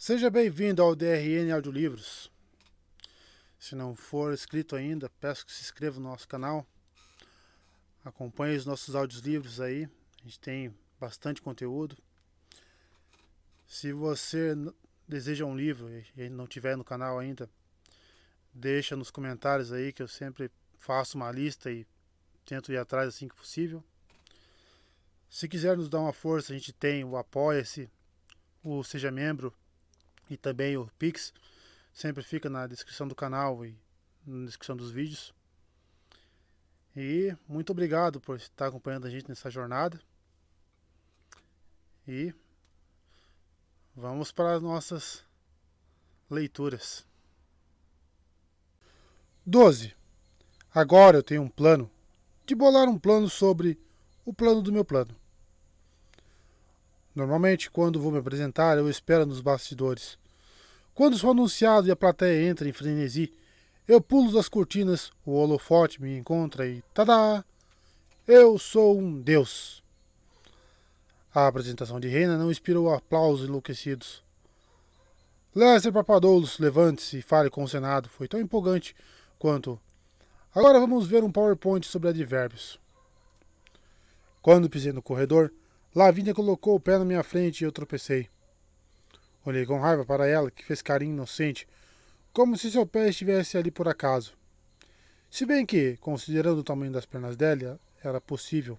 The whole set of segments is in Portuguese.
Seja bem-vindo ao DRN Audiolivros. Se não for inscrito ainda, peço que se inscreva no nosso canal. Acompanhe os nossos audiolivros aí. A gente tem bastante conteúdo. Se você deseja um livro e não tiver no canal ainda, deixa nos comentários aí que eu sempre faço uma lista e tento ir atrás assim que possível. Se quiser nos dar uma força, a gente tem o Apoia-se, o Seja Membro e também o Pix. Sempre fica na descrição do canal e na descrição dos vídeos. E muito obrigado por estar acompanhando a gente nessa jornada. E vamos para as nossas leituras. 12. Agora eu tenho um plano de bolar um plano sobre o plano do meu plano. Normalmente, quando vou me apresentar, eu espero nos bastidores. Quando sou anunciado e a plateia entra em frenesi, eu pulo das cortinas, o holofote me encontra e tadá! Eu sou um deus. A apresentação de Reina não inspirou aplausos enlouquecidos. Lester Papadoulos, levante-se e fale com o Senado. Foi tão empolgante quanto... Agora vamos ver um PowerPoint sobre advérbios. Quando pisei no corredor, Lavínia colocou o pé na minha frente e eu tropecei. Olhei com raiva para ela, que fez carinho inocente, como se seu pé estivesse ali por acaso. Se bem que, considerando o tamanho das pernas dela, era possível.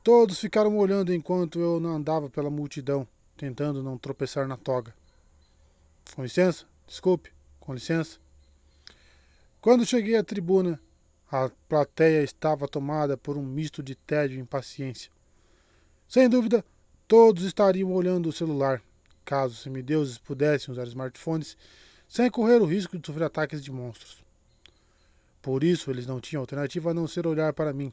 Todos ficaram olhando enquanto eu não andava pela multidão, tentando não tropeçar na toga. Com licença, desculpe, com licença. Quando cheguei à tribuna, a plateia estava tomada por um misto de tédio e impaciência. Sem dúvida, todos estariam olhando o celular, caso os semideuses pudessem usar smartphones sem correr o risco de sofrer ataques de monstros. Por isso, eles não tinham alternativa a não ser olhar para mim.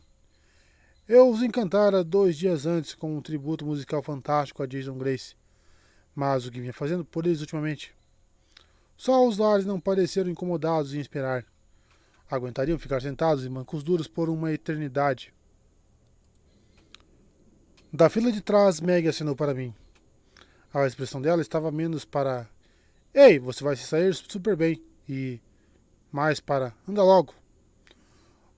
Eu os encantara 2 dias antes com um tributo musical fantástico a Jason Grace, mas o que vinha fazendo por eles ultimamente? Só os lares não pareceram incomodados em esperar. Aguentariam ficar sentados em bancos duros por uma eternidade. Da fila de trás, Meg acenou para mim. A expressão dela estava menos para "Ei, você vai se sair super bem" e mais para "Anda logo".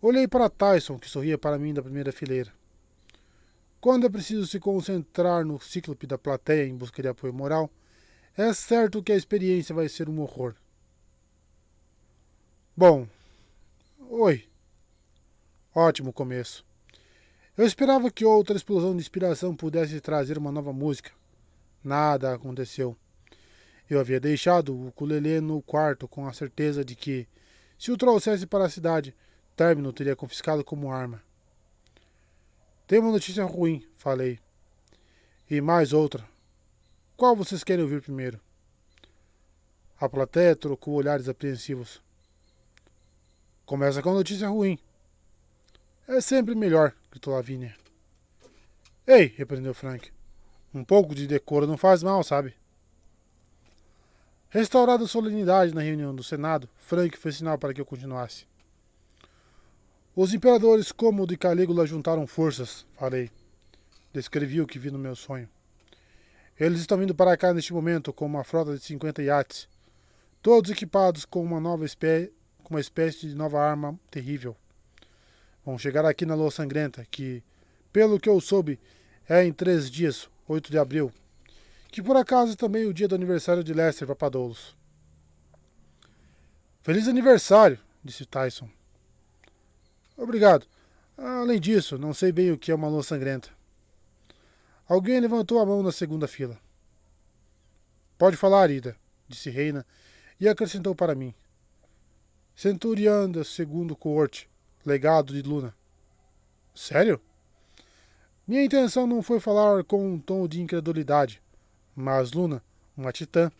Olhei para Tyson, que sorria para mim da primeira fileira. Quando é preciso se concentrar no cíclope da plateia em busca de apoio moral, é certo que a experiência vai ser um horror. Bom, oi. Ótimo começo. Eu esperava que outra explosão de inspiração pudesse trazer uma nova música. Nada aconteceu. Eu havia deixado o ukulele no quarto com a certeza de que, se o trouxesse para a cidade, Término o teria confiscado como arma. Tenho uma notícia ruim, falei. E mais outra. Qual vocês querem ouvir primeiro? A plateia trocou olhares apreensivos. Começa com a notícia ruim. É sempre melhor, gritou Lavínia. Ei, repreendeu Frank. Um pouco de decoro não faz mal, sabe? Restaurada a solenidade na reunião do Senado, Frank fez sinal para que eu continuasse. Os imperadores Cômodo e Calígula juntaram forças, falei. Descrevi o que vi no meu sonho. Eles estão vindo para cá neste momento com uma frota de 50 iates, todos equipados com uma espécie de nova arma terrível. Vão chegar aqui na Lua Sangrenta, que, pelo que eu soube, é em 3 dias, 8 de abril, que por acaso é também o dia do aniversário de Lester Papadoulos. Feliz aniversário, disse Tyson. Obrigado. Além disso, não sei bem o que é uma lua sangrenta. Alguém levantou a mão na segunda fila. Pode falar, Ida, disse Reina, e acrescentou para mim. Centurião da segundo coorte, legado de Luna. Sério? Minha intenção não foi falar com um tom de incredulidade, mas Luna, uma titã,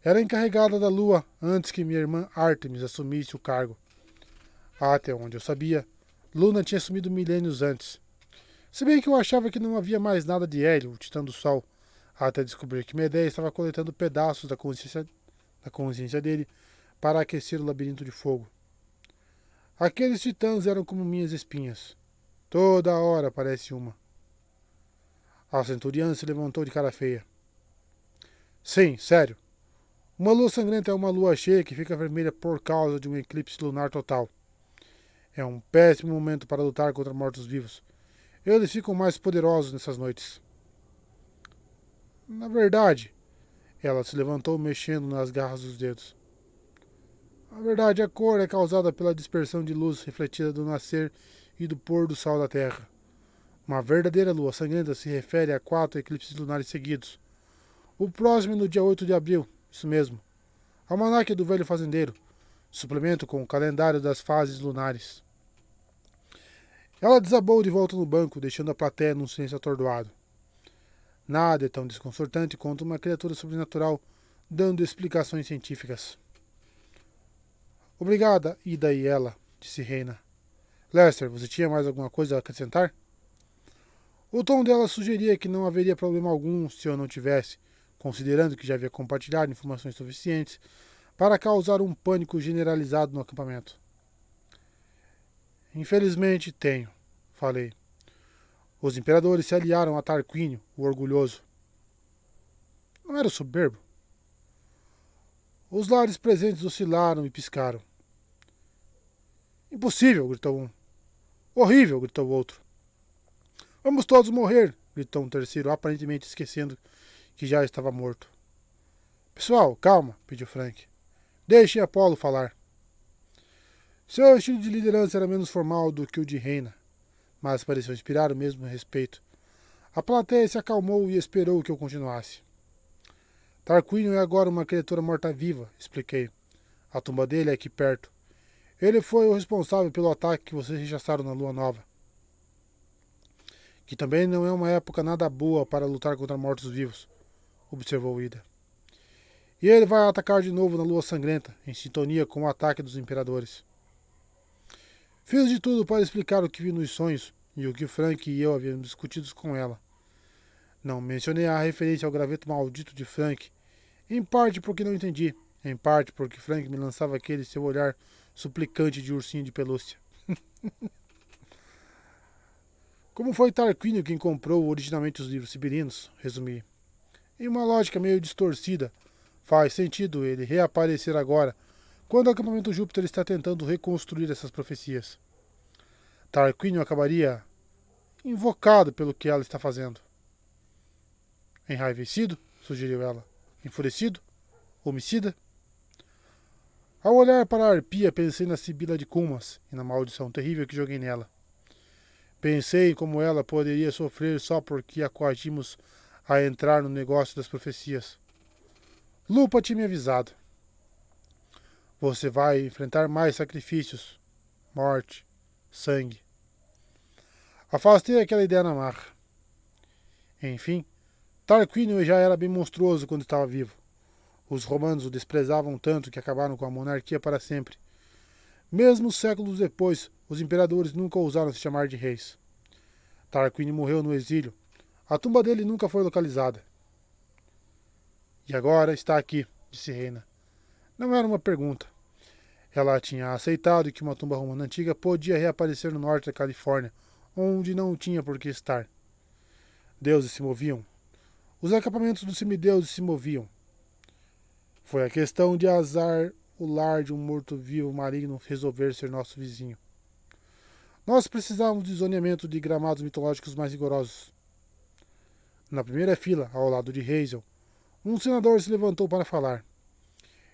era encarregada da lua antes que minha irmã Artemis assumisse o cargo. Até onde eu sabia, Luna tinha sumido milênios antes. Se bem que eu achava que não havia mais nada de Hélio, o titã do sol, até descobrir que Medeia estava coletando pedaços da consciência dele para aquecer o labirinto de fogo. Aqueles titãs eram como minhas espinhas. Toda hora aparece uma. A centuriã se levantou de cara feia. Sim, sério. Uma lua sangrenta é uma lua cheia que fica vermelha por causa de um eclipse lunar total. É um péssimo momento para lutar contra mortos-vivos. Eles ficam mais poderosos nessas noites. Na verdade, ela se levantou mexendo nas garras dos dedos. Na verdade, a cor é causada pela dispersão de luz refletida do nascer e do pôr do sol da Terra. Uma verdadeira lua sangrenta se refere a 4 eclipses lunares seguidos. O próximo é no dia 8 de abril, isso mesmo. Almanaque do Velho Fazendeiro, suplemento com o calendário das fases lunares. Ela desabou de volta no banco, deixando a plateia num silêncio atordoado. Nada é tão desconcertante quanto uma criatura sobrenatural dando explicações científicas. Obrigada, Ida e ela, disse Reina. Lester, você tinha mais alguma coisa a acrescentar? O tom dela sugeria que não haveria problema algum se eu não tivesse, considerando que já havia compartilhado informações suficientes para causar um pânico generalizado no acampamento. Infelizmente tenho, falei. Os imperadores se aliaram a Tarquínio, o orgulhoso. Não era o soberbo? Os lares presentes oscilaram e piscaram. Impossível, gritou um. Horrível, gritou o outro. Vamos todos morrer, gritou um terceiro, aparentemente esquecendo que já estava morto. Pessoal, calma, pediu Frank. Deixe Apolo falar. Seu estilo de liderança era menos formal do que o de Reina, mas pareceu inspirar o mesmo respeito. A plateia se acalmou e esperou que eu continuasse. Tarquínio é agora uma criatura morta-viva, expliquei. A tumba dele é aqui perto. Ele foi o responsável pelo ataque que vocês rechaçaram na Lua Nova. Que também não é uma época nada boa para lutar contra mortos-vivos, observou Ida. E ele vai atacar de novo na Lua Sangrenta, em sintonia com o ataque dos imperadores. Fiz de tudo para explicar o que vi nos sonhos e o que Frank e eu havíamos discutido com ela. Não mencionei a referência ao graveto maldito de Frank, em parte porque não entendi, em parte porque Frank me lançava aquele seu olhar suplicante de ursinho de pelúcia. Como foi Tarquínio quem comprou originalmente os livros sibirinos, resumi. Em uma lógica meio distorcida, faz sentido ele reaparecer agora, quando o acampamento Júpiter está tentando reconstruir essas profecias. Tarquínio acabaria invocado pelo que ela está fazendo. Enraivecido, sugeriu ela. Enfurecido? Homicida? Ao olhar para a arpia, pensei na Sibila de Cumas e na maldição terrível que joguei nela. Pensei em como ela poderia sofrer só porque a coagimos a entrar no negócio das profecias. Lupa tinha me avisado. Você vai enfrentar mais sacrifícios, morte, sangue. Afastei aquela ideia na marra. Enfim, Tarquínio já era bem monstruoso quando estava vivo. Os romanos o desprezavam tanto que acabaram com a monarquia para sempre. Mesmo séculos depois, os imperadores nunca ousaram se chamar de reis. Tarquínio morreu no exílio. A tumba dele nunca foi localizada. E agora está aqui, disse Reina. Não era uma pergunta. Ela tinha aceitado que uma tumba romana antiga podia reaparecer no norte da Califórnia, onde não tinha por que estar. Deuses se moviam. Os acampamentos dos semideuses se moviam. Foi a questão de azar o lar de um morto-vivo maligno resolver ser nosso vizinho. Nós precisávamos de zoneamento de gramados mitológicos mais rigorosos. Na primeira fila, ao lado de Hazel, um senador se levantou para falar.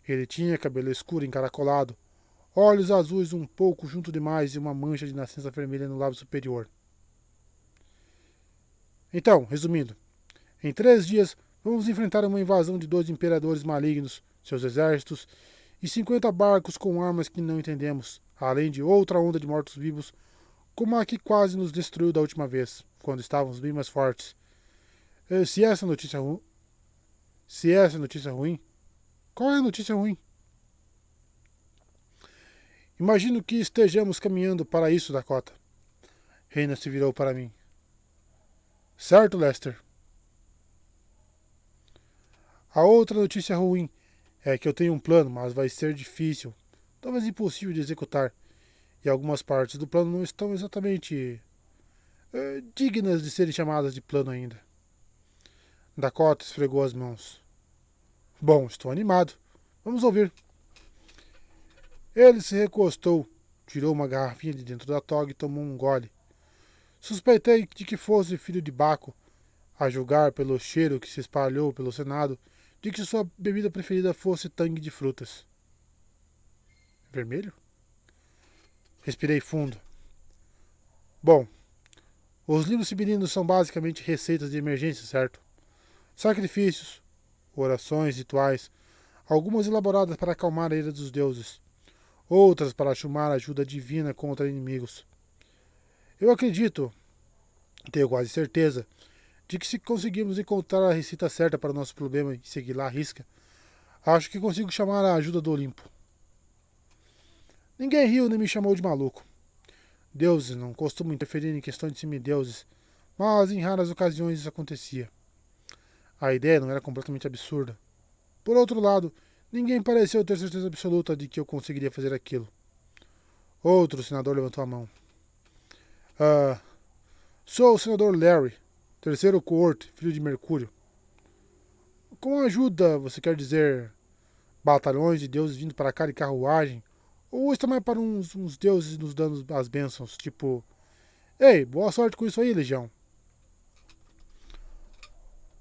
Ele tinha cabelo escuro encaracolado, olhos azuis um pouco junto demais e uma mancha de nascença vermelha no lábio superior. Então, resumindo, em 3 dias vamos enfrentar uma invasão de 2 imperadores malignos, seus exércitos e 50 barcos com armas que não entendemos, além de outra onda de mortos-vivos como a que quase nos destruiu da última vez, quando estávamos bem mais fortes. Se essa é notícia ruim, qual é a notícia ruim? Imagino que estejamos caminhando para isso, Dakota. Reina se virou para mim. Certo, Lester? A outra notícia ruim é que eu tenho um plano, mas vai ser difícil, talvez impossível de executar. E algumas partes do plano não estão exatamente dignas de serem chamadas de plano ainda. Dakota esfregou as mãos. Bom, estou animado. Vamos ouvir. Ele se recostou, tirou uma garrafinha de dentro da toga e tomou um gole. Suspeitei de que fosse filho de Baco, a julgar pelo cheiro que se espalhou pelo Senado, de que sua bebida preferida fosse tangue de frutas. Vermelho? Respirei fundo. Bom, os livros sibirinos são basicamente receitas de emergência, certo? Sacrifícios, orações, rituais, algumas elaboradas para acalmar a ira dos deuses, outras para chamar ajuda divina contra inimigos. Eu acredito, tenho quase certeza, de que se conseguirmos encontrar a receita certa para o nosso problema e seguir lá à risca, acho que consigo chamar a ajuda do Olimpo. Ninguém riu nem me chamou de maluco. Deuses não costumam interferir em questões de semideuses, mas em raras ocasiões isso acontecia. A ideia não era completamente absurda. Por outro lado, ninguém pareceu ter certeza absoluta de que eu conseguiria fazer aquilo. Outro senador levantou a mão. Sou o senador Larry, terceiro coorte, filho de Mercúrio. Com a ajuda, você quer dizer batalhões de deuses vindo para cá de carruagem? Ou está mais para uns deuses nos dando as bênçãos, tipo... Ei, boa sorte com isso aí, Legião.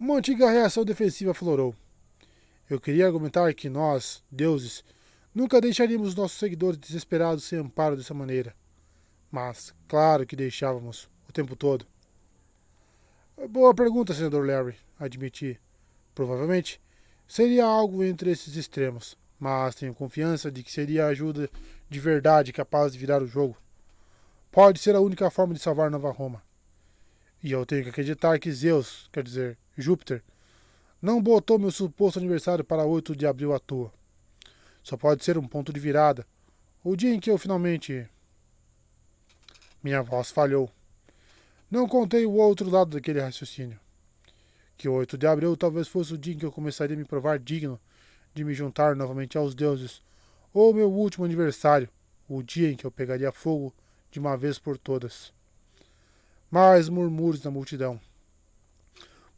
Uma antiga reação defensiva aflorou. Eu queria argumentar que nós, deuses, nunca deixaríamos nossos seguidores desesperados sem amparo dessa maneira. Mas, claro que deixávamos, o tempo todo. Boa pergunta, senador Larry, admiti. Provavelmente seria algo entre esses extremos, mas tenho confiança de que seria a ajuda de verdade capaz de virar o jogo. Pode ser a única forma de salvar Nova Roma. E eu tenho que acreditar que Zeus, quer dizer, Júpiter, não botou meu suposto aniversário para 8 de abril à toa. Só pode ser um ponto de virada. O dia em que eu finalmente... Minha voz falhou. Não contei o outro lado daquele raciocínio. Que o 8 de abril talvez fosse o dia em que eu começaria a me provar digno de me juntar novamente aos deuses, ou meu último aniversário, o dia em que eu pegaria fogo de uma vez por todas. Mais murmúrios da multidão.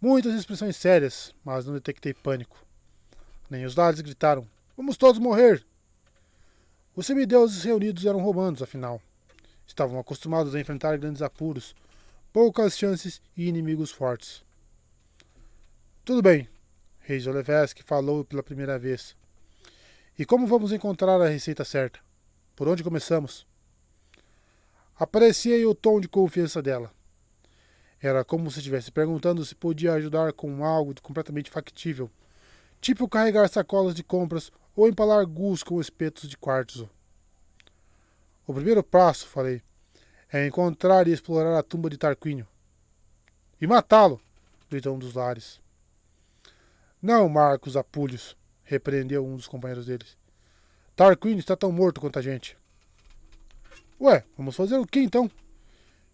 Muitas expressões sérias, mas não detectei pânico. Nem os lares gritaram: "Vamos todos morrer!" Os semideuses reunidos eram romanos, afinal. Estavam acostumados a enfrentar grandes apuros, poucas chances e inimigos fortes. Tudo bem, Rei Zolevski falou pela primeira vez. E como vamos encontrar a receita certa? Por onde começamos? Apreciei o tom de confiança dela. Era como se estivesse perguntando se podia ajudar com algo completamente factível, tipo carregar sacolas de compras ou empalar gus com espetos de quartzo. O primeiro passo, falei, é encontrar e explorar a tumba de Tarquínio. E matá-lo, gritou um dos lares. Não, Marcos Apúlios, repreendeu um dos companheiros deles. Tarquínio está tão morto quanto a gente. Ué, vamos fazer o que então?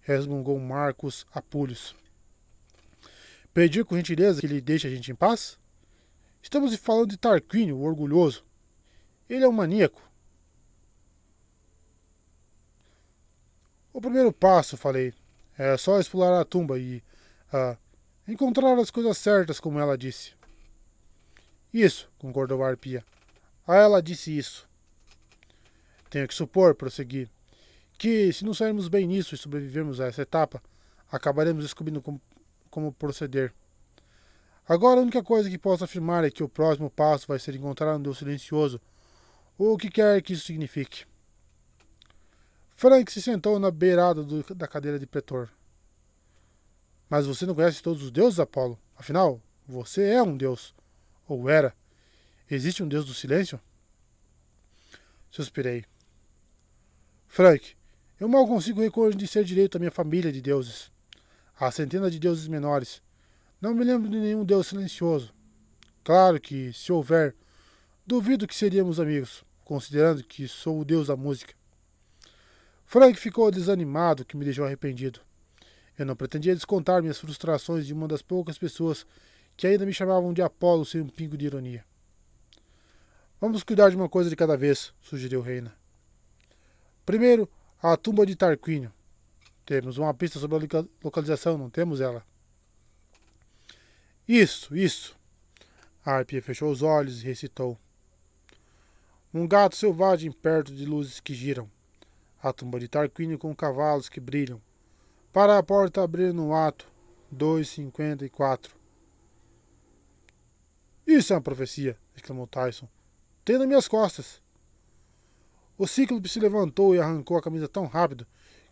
Resmungou Marcos Apúlios. Pedir com gentileza que ele deixe a gente em paz? Estamos falando de Tarquínio, o orgulhoso. Ele é um maníaco. O primeiro passo, falei, é só explorar a tumba e encontrar as coisas certas, como ela disse. Isso, concordou a arpia. Ela disse isso. Tenho que supor, prossegui, que se nos sairmos bem nisso e sobrevivermos a essa etapa, acabaremos descobrindo como proceder. Agora a única coisa que posso afirmar é que o próximo passo vai ser encontrar um Deus silencioso, ou o que quer que isso signifique. Frank se sentou na beirada da cadeira de pretor. Mas você não conhece todos os deuses, Apolo? Afinal, você é um deus. Ou era. Existe um deus do silêncio? Suspirei. Frank, eu mal consigo reconhecer direito a minha família de deuses. Há centenas de deuses menores. Não me lembro de nenhum deus silencioso. Claro que, se houver, duvido que seríamos amigos, considerando que sou o deus da música. Frank ficou desanimado, o que me deixou arrependido. Eu não pretendia descontar minhas frustrações de uma das poucas pessoas que ainda me chamavam de Apolo sem um pingo de ironia. Vamos cuidar de uma coisa de cada vez, sugeriu Reina. Primeiro, a tumba de Tarquínio. Temos uma pista sobre a localização, não temos ela? Isso. A arpia fechou os olhos e recitou. Um gato selvagem perto de luzes que giram. A tumba de Tarquínio com cavalos que brilham. Para a porta abrir no ato. 2:54. Isso é uma profecia, exclamou Tyson. Tem nas minhas costas. O Cíclope se levantou e arrancou a camisa tão rápido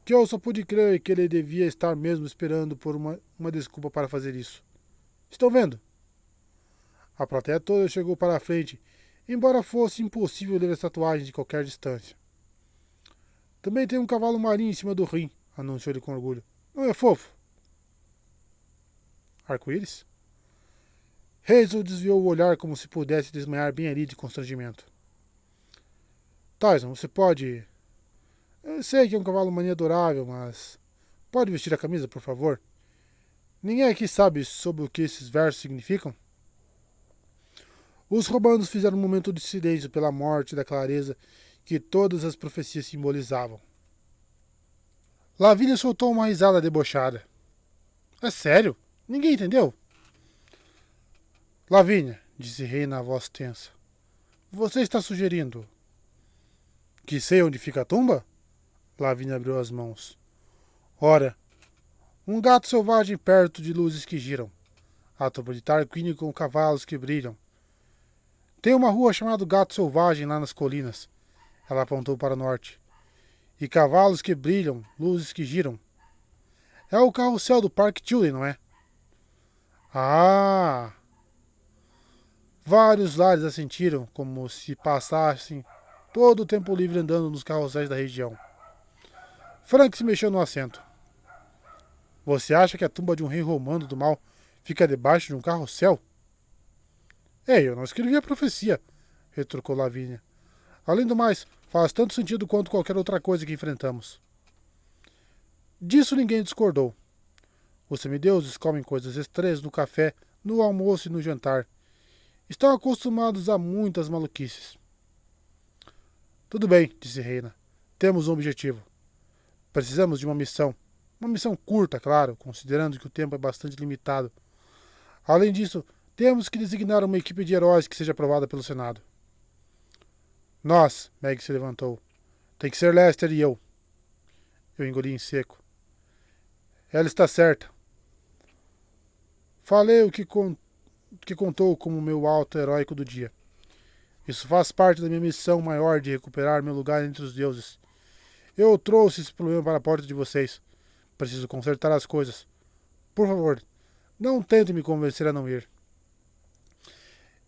que eu só pude crer que ele devia estar mesmo esperando por uma desculpa para fazer isso. Estão vendo? A plateia toda chegou para a frente, embora fosse impossível ler as tatuagens de qualquer distância. Também tem um cavalo marinho em cima do rim, anunciou ele com orgulho. Não é fofo? Arco-íris? Hazel desviou o olhar como se pudesse desmaiar bem ali de constrangimento. Tyson, você pode... Eu sei que é um cavalo marinho adorável, mas... Pode vestir a camisa, por favor? Ninguém aqui sabe sobre o que esses versos significam? Os romanos fizeram um momento de silêncio pela morte da clareza que todas as profecias simbolizavam. Lavínia soltou uma risada debochada. É sério? Ninguém entendeu? Lavínia, disse Rei na voz tensa. Você está sugerindo que sei onde fica a tumba? Lavínia abriu as mãos. Ora, um gato selvagem perto de luzes que giram. A tumba de Tarquínio com cavalos que brilham. Tem uma rua chamada Gato Selvagem lá nas colinas. Ela apontou para o norte. E cavalos que brilham, luzes que giram. É o carrossel do Parque Tilden, não é? Ah! Vários lares assentiram, como se passassem todo o tempo livre andando nos carrosséis da região. Frank se mexeu no assento. Você acha que a tumba de um rei romano do mal fica debaixo de um carrossel? Ei, eu não escrevi a profecia, retrucou Lavínia. Além do mais, faz tanto sentido quanto qualquer outra coisa que enfrentamos. Disso ninguém discordou. Os semideuses comem coisas estranhas no café, no almoço e no jantar. Estão acostumados a muitas maluquices. Tudo bem, disse Reina. Temos um objetivo. Precisamos de uma missão. Uma missão curta, claro, considerando que o tempo é bastante limitado. Além disso, temos que designar uma equipe de heróis que seja aprovada pelo Senado. Nós, Meg se levantou. Tem que ser Lester e eu. Eu engoli em seco. Ela está certa. Falei o que contou como meu alto heróico do dia. Isso faz parte da minha missão maior de recuperar meu lugar entre os deuses. Eu trouxe esse problema para a porta de vocês. Preciso consertar as coisas. Por favor, não tente me convencer a não ir.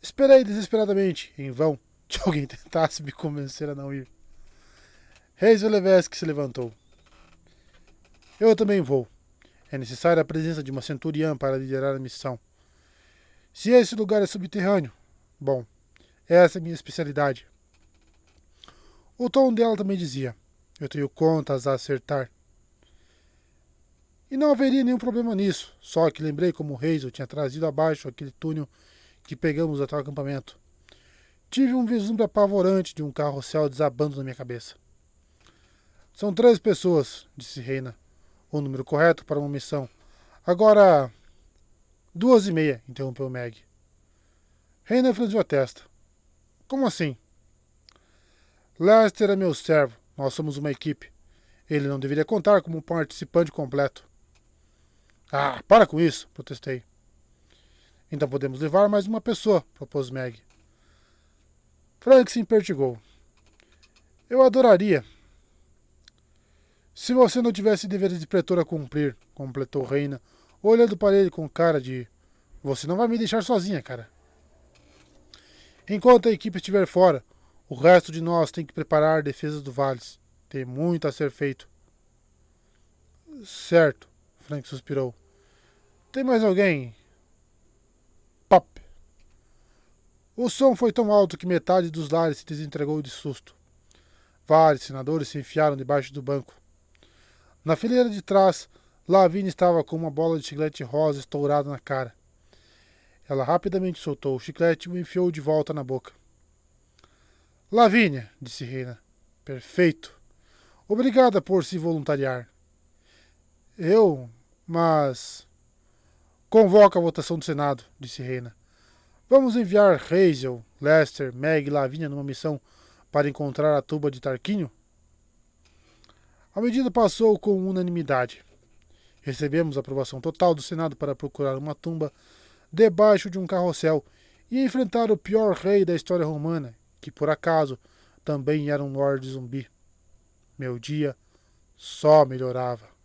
Esperei desesperadamente, em vão, que alguém tentasse me convencer a não ir. Hazel Levesque se levantou. Eu também vou. É necessária a presença de uma centuriã para liderar a missão. Se esse lugar é subterrâneo, bom, essa é a minha especialidade. O tom dela também dizia, eu tenho contas a acertar. E não haveria nenhum problema nisso, só que lembrei como Hazel tinha trazido abaixo aquele túnel que pegamos até o acampamento. Tive um vislumbre apavorante de um carrossel desabando na minha cabeça. São 3 pessoas, disse Reina. O número correto para uma missão. Agora... 2:30, interrompeu Meg. Reina franziu a testa. Como assim? Lester é meu servo. Nós somos uma equipe. Ele não deveria contar como um participante completo. Ah, para com isso, protestei. Então podemos levar mais uma pessoa, propôs Meg. Frank se impertigou. Eu adoraria. Se você não tivesse deveres de pretor a cumprir, completou Reina, olhando para ele com cara de... Você não vai me deixar sozinha, cara. Enquanto a equipe estiver fora, o resto de nós tem que preparar defesas do Vales. Tem muito a ser feito. Certo, Frank suspirou. Tem mais alguém? Pop. O som foi tão alto que metade dos lares se desentregou de susto. Vários senadores se enfiaram debaixo do banco. Na fileira de trás, Lavínia estava com uma bola de chiclete rosa estourada na cara. Ela rapidamente soltou o chiclete e o enfiou de volta na boca. Lavínia, disse Reina. Perfeito. Obrigada por se voluntariar. Mas... Convoca a votação do Senado, disse Reina. Vamos enviar Hazel, Lester, Meg e Lavínia numa missão para encontrar a tumba de Tarquínio? A medida passou com unanimidade. Recebemos aprovação total do Senado para procurar uma tumba debaixo de um carrossel e enfrentar o pior rei da história romana, que por acaso também era um Lorde Zumbi. Meu dia só melhorava.